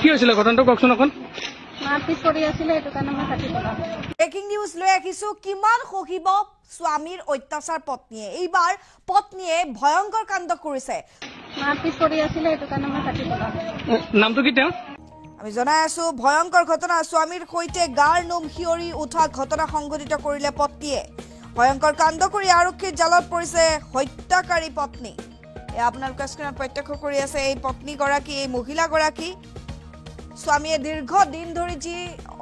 কি হৈছিল ঘটনাটো কওকচোন অকণ। ব্ৰেকিং নিউজ লৈ আহিছো। কিমান সহিব স্বামীৰ অত্যাচাৰ পত্নীয়ে? এইবাৰ পত্নীয়ে ভয়ংকৰ কাণ্ড কৰিছে। নামটো কি তেওঁ? আমি জনাই আছো ভয়ংকৰ ঘটনা। স্বামীৰ সৈতে গাৰ নোম শিয়ৰি উঠা ঘটনা সংঘটিত কৰিলে পত্নীয়ে। ভয়ংকৰ কাণ্ড কৰি আৰক্ষীৰ জালত পৰিছে হত্যাকাৰী পত্নী। আপোনালোকে স্ক্ৰীনত প্ৰত্যক্ষ কৰি আছে এই পত্নীগৰাকী, এই মহিলাগৰাকী। স্বামীয়ে দীৰ্ঘদিন ধৰি যি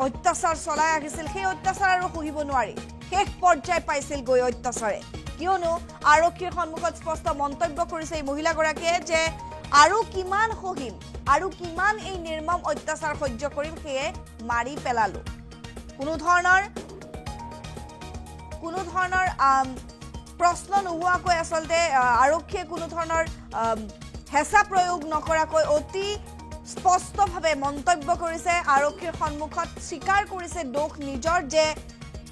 অত্যাচাৰ চলাই আহিছিল সেই অত্যাচাৰ আৰু সহিব নোৱাৰি শেষ পৰ্যায় পাইছিল গৈ অত্যাচাৰে। কিয়নো আৰক্ষীৰ সন্মুখত স্পষ্ট মন্তব্য কৰিছে এই মহিলাগৰাকীয়ে যে আৰু কিমান সহিম, আৰু কিমান এই নিৰ্মম অত্যাচাৰ সহ্য কৰিম, সেয়ে মাৰি পেলালো। কোনো ধৰণৰ প্ৰশ্ন নোহোৱাকৈ আচলতে আৰক্ষীয়ে কোনো ধৰণৰ হেঁচা প্ৰয়োগ নকৰাকৈ অতি স্পষ্টভাৱে মন্তব্য কৰিছে। আৰক্ষীৰ সন্মুখত স্বীকাৰ কৰিছে দোষ নিজৰ, যে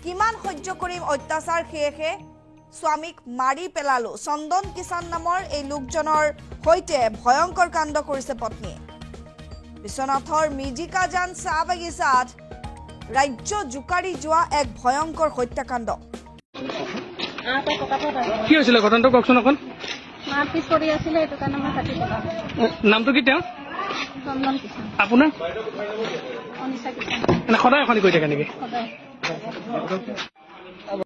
কিমান সহ্য কৰিম অত্যাচাৰ, সেয়েহে স্বামীক মাৰি পেলালো। চন্দন কিষাণ নামৰ এই লোকজনৰ সৈতে ভয়ংকৰ কাণ্ড কৰিছে পত্নীয়ে। বিশ্বনাথৰ মিজিকাজান চাহ বাগিচাত ৰাজ্য জোকাৰি যোৱা এক ভয়ংকৰ হত্যাকাণ্ড। কি হৈছিল ঘটনাটো কওকচোন অকণ। নামটো কি তেওঁ? আপোনাৰ সদায় এখনি কৰি থাকে নেকি?